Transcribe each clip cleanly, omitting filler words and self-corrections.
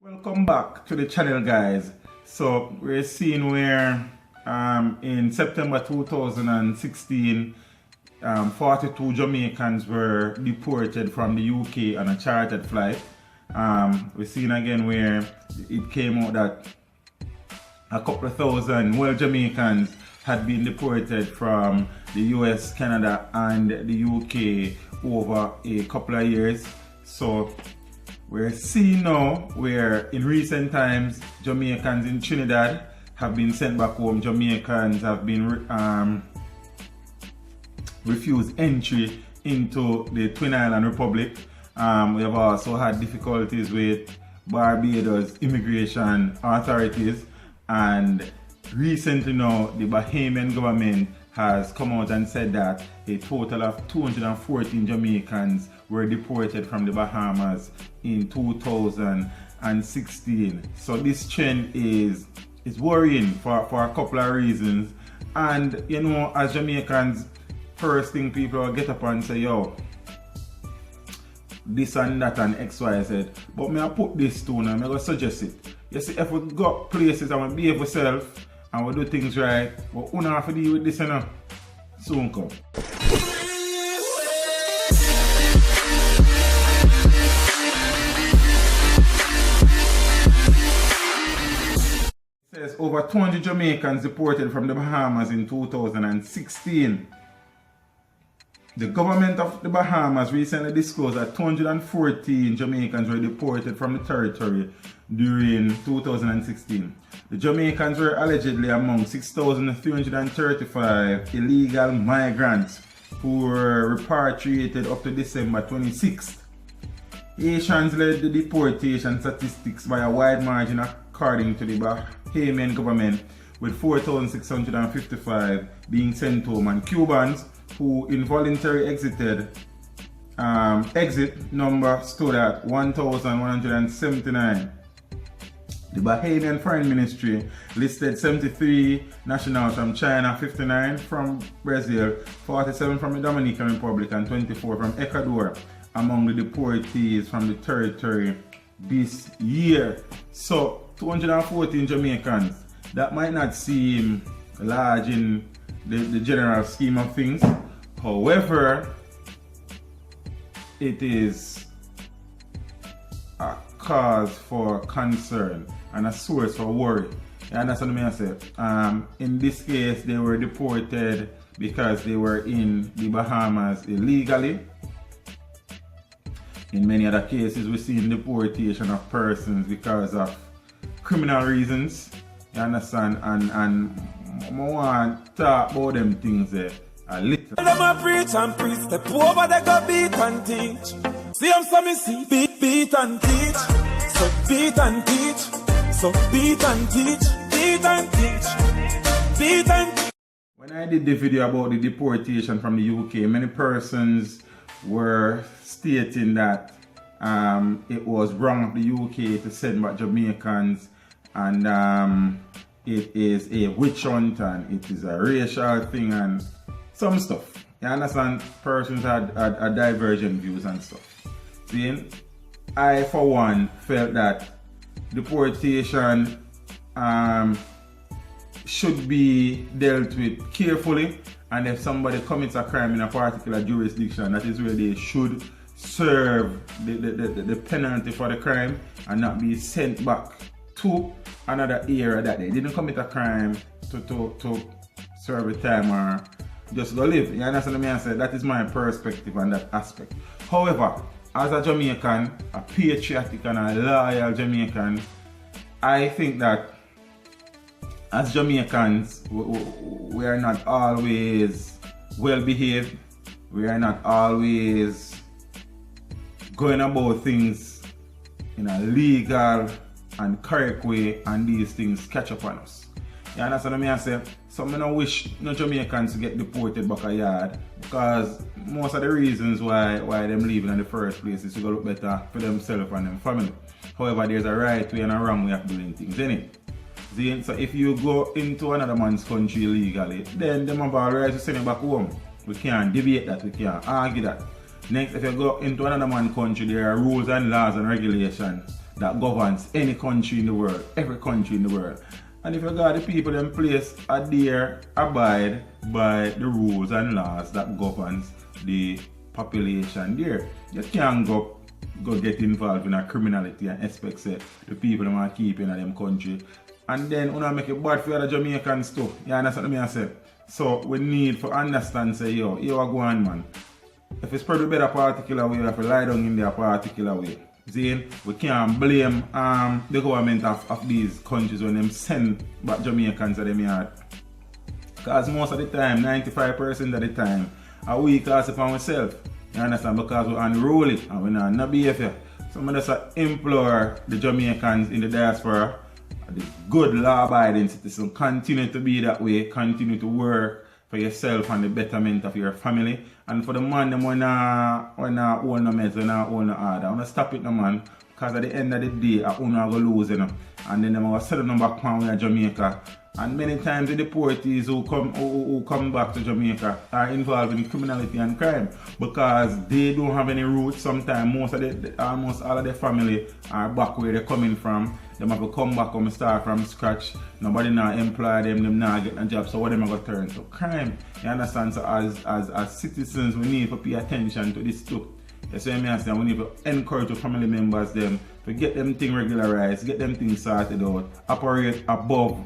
Welcome back to the channel, guys. So we're seeing where in September 2016 42 Jamaicans were deported from the UK on a chartered flight. We're seeing again where it came out that a couple of thousand Jamaicans had been deported from the US, Canada and the UK over a couple of years. So we're seeing now where in recent times Jamaicans in Trinidad have been sent back home. Jamaicans have been refused entry into the Twin Island Republic. We have also had difficulties with Barbados immigration authorities, and recently now the Bahamian government has come out and said that a total of 214 Jamaicans were deported from the Bahamas in 2016. So this trend is worrying for a couple of reasons. And you know, as Jamaicans, first thing people will get up and say, yo, this and that and X, Y, Z. But me I put this to now, I'm going to suggest it. You see, if we go places and we behave ourselves and we do things right, but we don't have to deal with this, you know. Soon come. It says over 200 Jamaicans deported from the Bahamas in 2016. The government of the Bahamas recently disclosed that 214 Jamaicans were deported from the territory during 2016. The Jamaicans were allegedly among 6,335 illegal migrants who were repatriated up to December 26th. Haitians led the deportation statistics by a wide margin according to the Bahamian government, with 4,655 being sent home, and Cubans who involuntarily exited, exit number stood at 1,179. The Bahamian Foreign Ministry listed 73 nationals from China, 59 from Brazil, 47 from the Dominican Republic and 24 from Ecuador among the deportees from the territory this year. So 214 Jamaicans, that might not seem large in the general scheme of things. However, it is a cause for concern and a source for worry. You understand what I say? In this case, they were deported because they were in the Bahamas illegally. In many other cases, we see deportation of persons because of criminal reasons. You understand? And I want to talk about them things there a little. Them a preach and preach, step over they go beat and teach. See them so me see, beat and teach. So beat and teach, so beat and teach, beat and teach, beat and teach. When I did the video about the deportation from the UK, many persons were stating that it was wrong of the UK to send back Jamaicans, and it is a witch hunt and it is a racial thing and some stuff. You understand? Persons had divergent views and stuff. See, I for one felt that deportation should be dealt with carefully, and if somebody commits a crime in a particular jurisdiction, that is where they should serve the penalty for the crime and not be sent back to another area that they didn't commit a crime to serve a time or just go live. You understand what I say? That is my perspective on that aspect. However, as a Jamaican, a patriotic and a loyal Jamaican, I think that as Jamaicans, we are not always well behaved. We are not always going about things in a legal and correct way, and these things catch up on us. You understand what I say? So I don't wish no Jamaicans to get deported back a yard, because most of the reasons why them leaving in the first place is to go look better for themselves and their family. However, there's a right way and a wrong way of doing things, innit? So if you go into another man's country illegally, then them have a right to send you back home. We can't debate that, we can't argue that. Next, if you go into another man's country, there are rules and laws and regulations that governs any country in the world, every country in the world. And if you got the people in place adhere, abide by the rules and laws that governs the population there, you can't go get involved in a criminality and expect say, the people that want to keep in them country. And then you make it bad for other Jamaicans too. You understand what I say? So we need to understand say yo are going man. If it's spread a better particular way, we have to lie down in their particular way. See, we can't blame the government of these countries when them send back Jamaicans to them yard. Because most of the time, 95% of the time, we cause it for ourselves. You understand? Because we're unruly and we're not behavior. So I just implore the Jamaicans in the diaspora, the good law-abiding citizens, continue to be that way, continue to work for yourself and the betterment of your family. And for the man, them when not own no meds, when not own no order. I want to stop it no man, because at the end of the day, I own go lose, you know. And then I'm going to sell them back home in Jamaica. And many times the deportees who come back to Jamaica are involved in criminality and crime because they don't have any roots. Sometimes almost all of their family are back where they're coming from. They have to come back and start from scratch. Nobody now employ them not get a job. So what them going to turn to crime? You understand? So as citizens, we need to pay attention to this too. That's why I say we need to encourage the family members them to get them things regularized, get them things sorted out, operate above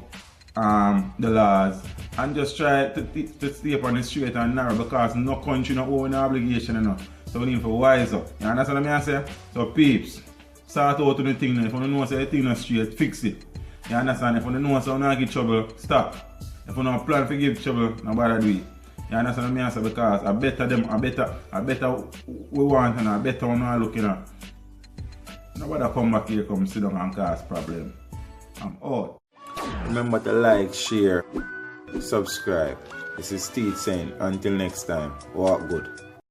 the laws, and just try to stay up on the straight and narrow because no country no own obligation enough. So we need to wise up. You understand what I say? So peeps, start out to the thing now. If you don't know say the thing not straight, fix it. You understand? If you don't know say you not give trouble, stop. If you don't plan to give trouble, nobody do it. You understand what I say? Because I better we want and I better we not looking at. Nobody come back here, come sit down and cause problem. I'm out. Remember to like, share, subscribe. This is Steve saying until next time, walk good.